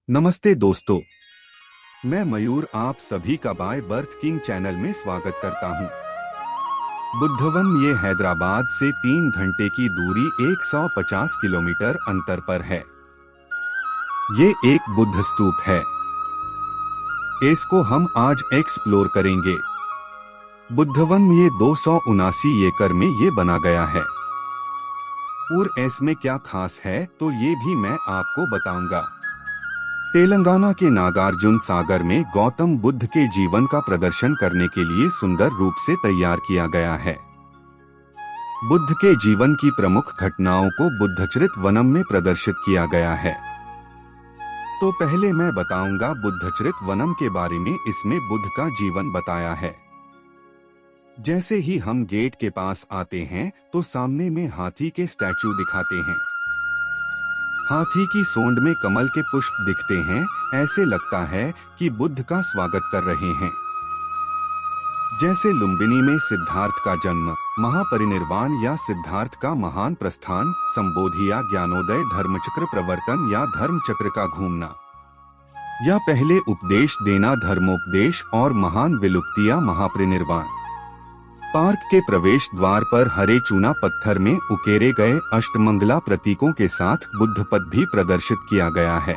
नमस्ते दोस्तों, मैं मयूर आप सभी का बाय बर्थ किंग चैनल में स्वागत करता हूं। बुद्धवन ये हैदराबाद से 3 घंटे की दूरी 150 किलोमीटर अंतर पर है। ये एक बुद्ध स्तूप है। इसको हम आज एक्सप्लोर करेंगे। बुद्धवन ये 279 एकड़ में ये बना गया है और इसमें क्या खास है तो ये भी मैं आपको बताऊंगा। तेलंगाना के नागार्जुन सागर में गौतम बुद्ध के जीवन का प्रदर्शन करने के लिए सुंदर रूप से तैयार किया गया है। बुद्ध के जीवन की प्रमुख घटनाओं को बुद्धचरित वनम में प्रदर्शित किया गया है। तो पहले मैं बताऊंगा बुद्धचरित वनम के बारे में। इसमें बुद्ध का जीवन बताया है। जैसे ही हम गेट के पास आते हैं तो सामने में हाथी के स्टैचू दिखाते हैं। हाथी की सोंड में कमल के पुष्प दिखते हैं। ऐसे लगता है कि बुद्ध का स्वागत कर रहे हैं। जैसे लुम्बिनी में सिद्धार्थ का जन्म, महापरिनिर्वाण या सिद्धार्थ का महान प्रस्थान, संबोधि या ज्ञानोदय, धर्मचक्र प्रवर्तन या धर्मचक्र का घूमना, या पहले उपदेश देना, धर्मोपदेश, और महान विलुप्ति या महापरिनिर्वाण। पार्क के प्रवेश द्वार पर हरे चूना पत्थर में उकेरे गए अष्टमंगला प्रतीकों के साथ बुद्ध पद भी प्रदर्शित किया गया है।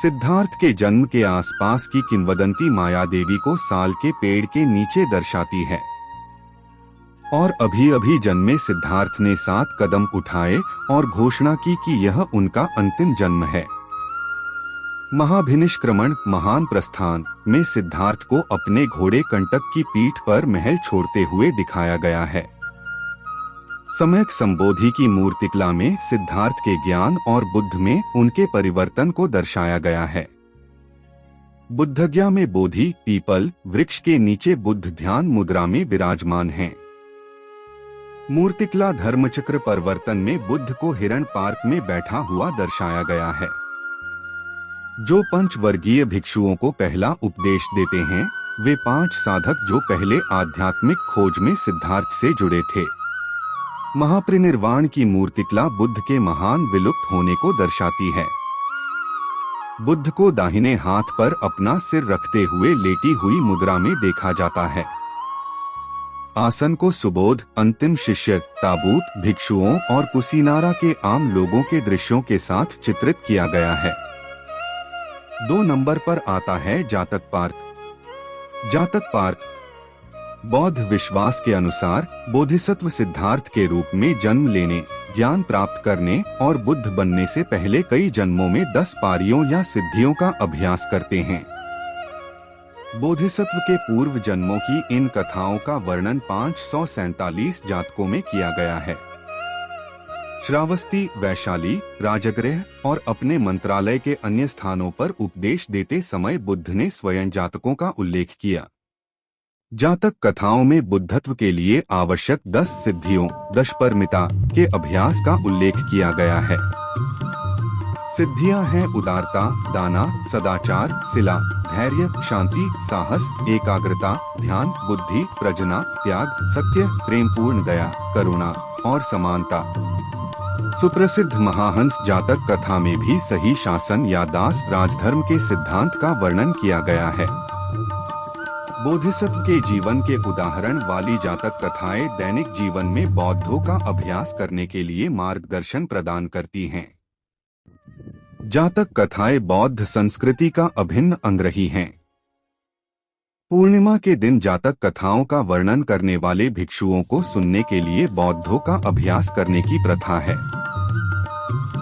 सिद्धार्थ के जन्म के आसपास की किंवदंती माया देवी को साल के पेड़ के नीचे दर्शाती है। और अभी अभी जन्मे सिद्धार्थ ने 7 कदम उठाए और घोषणा की कि यह उनका अंतिम जन्म है। महाभिनिष्क्रमण, महान प्रस्थान में सिद्धार्थ को अपने घोड़े कंटक की पीठ पर महल छोड़ते हुए दिखाया गया है। सम्यक संबोधि की मूर्तिकला में सिद्धार्थ के ज्ञान और बुद्ध में उनके परिवर्तन को दर्शाया गया है। बुद्धगया में बोधि, पीपल वृक्ष के नीचे बुद्ध ध्यान मुद्रा में विराजमान हैं। मूर्तिकला धर्मचक्र परिवर्तन में बुद्ध को हिरण पार्क में बैठा हुआ दर्शाया गया है। जो पंचवर्गीय भिक्षुओं को पहला उपदेश देते हैं, वे 5 साधक जो पहले आध्यात्मिक खोज में सिद्धार्थ से जुड़े थे। महापरिनिर्वाण की मूर्तिकला बुद्ध के महान विलुप्त होने को दर्शाती है। बुद्ध को दाहिने हाथ पर अपना सिर रखते हुए लेटी हुई मुद्रा में देखा जाता है। आसन को सुबोध, अंतिम शिष्य, ताबूत, भिक्षुओं और कुसीनारा के आम लोगों के दृश्यों के साथ चित्रित किया गया है। 2 नंबर पर आता है जातक पार्क। जातक पार्क बौद्ध विश्वास के अनुसार बोधिसत्व सिद्धार्थ के रूप में जन्म लेने, ज्ञान प्राप्त करने और बुद्ध बनने से पहले कई जन्मों में 10 पारियों या सिद्धियों का अभ्यास करते हैं। बोधिसत्व के पूर्व जन्मों की इन कथाओं का वर्णन 547 जातकों में किया गया है। श्रावस्ती, वैशाली, राजगृह और अपने मंत्रालय के अन्य स्थानों पर उपदेश देते समय बुद्ध ने स्वयं जातकों का उल्लेख किया। जातक कथाओं में बुद्धत्व के लिए आवश्यक 10 सिद्धियों, 10 परमिता के अभ्यास का उल्लेख किया गया है। सिद्धियां हैं उदारता, दाना, सदाचार, शिला, धैर्य, शांति, साहस, एकाग्रता, ध्यान, बुद्धि, प्रजना, त्याग, सत्य, प्रेमपूर्ण दया, करुणा और समानता। सुप्रसिद्ध महाहंस जातक कथा में भी सही शासन या दास राजधर्म के सिद्धांत का वर्णन किया गया है। बोधिसत्व के जीवन के उदाहरण वाली जातक कथाएं दैनिक जीवन में बौद्धों का अभ्यास करने के लिए मार्गदर्शन प्रदान करती हैं। जातक कथाएं बौद्ध संस्कृति का अभिन्न अंग रही हैं। पूर्णिमा के दिन जातक कथाओं का वर्णन करने वाले भिक्षुओं को सुनने के लिए बौद्धों का अभ्यास करने की प्रथा है।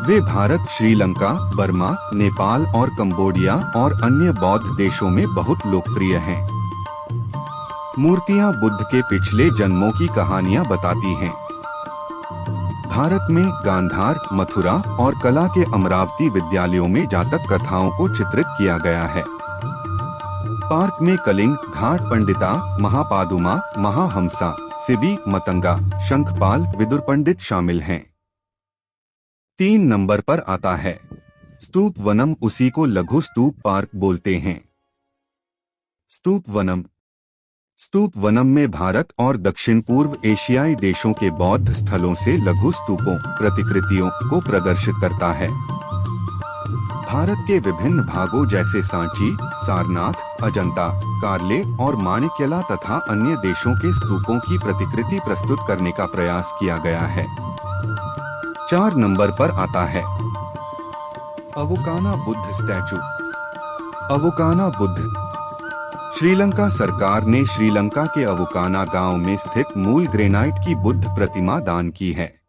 वे भारत, श्रीलंका, बर्मा, नेपाल और कंबोडिया और अन्य बौद्ध देशों में बहुत लोकप्रिय हैं। मूर्तियां बुद्ध के पिछले जन्मों की कहानियां बताती हैं। भारत में गांधार, मथुरा और कला के अमरावती विद्यालयों में जातक कथाओं को चित्रित किया गया है। पार्क में कलिंग, घाट पंडिता, महापादुमा, महाहंसा, सिबी, मतंगा, शंखपाल, विदुर पंडित शामिल हैं। 3 नंबर पर आता है स्तूप वनम। उसी को लघु स्तूप पार्क बोलते हैं। स्तूप वनम। स्तूप वनम में भारत और दक्षिण पूर्व एशियाई देशों के बौद्ध स्थलों से लघु स्तूपों, प्रतिकृतियों को प्रदर्शित करता है। भारत के विभिन्न भागों जैसे सांची, सारनाथ, अजंता, कार्ले और माणिक्यला तथा अन्य देशों के स्तूपों की प्रतिकृति प्रस्तुत करने का प्रयास किया गया है। 4 नंबर पर आता है अवोकाना बुद्ध स्टैचू। अवोकाना बुद्ध। श्रीलंका सरकार ने श्रीलंका के अवोकाना गांव में स्थित मूल ग्रेनाइट की बुद्ध प्रतिमा दान की है।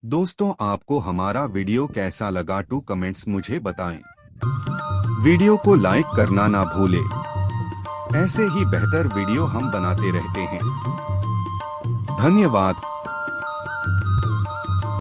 दोस्तों, आपको हमारा वीडियो कैसा लगा टू कमेंट्स मुझे बताएं। वीडियो को लाइक करना ना भूलें। ऐसे ही बेहतर वीडियो हम बनाते रहते हैं। धन्यवाद।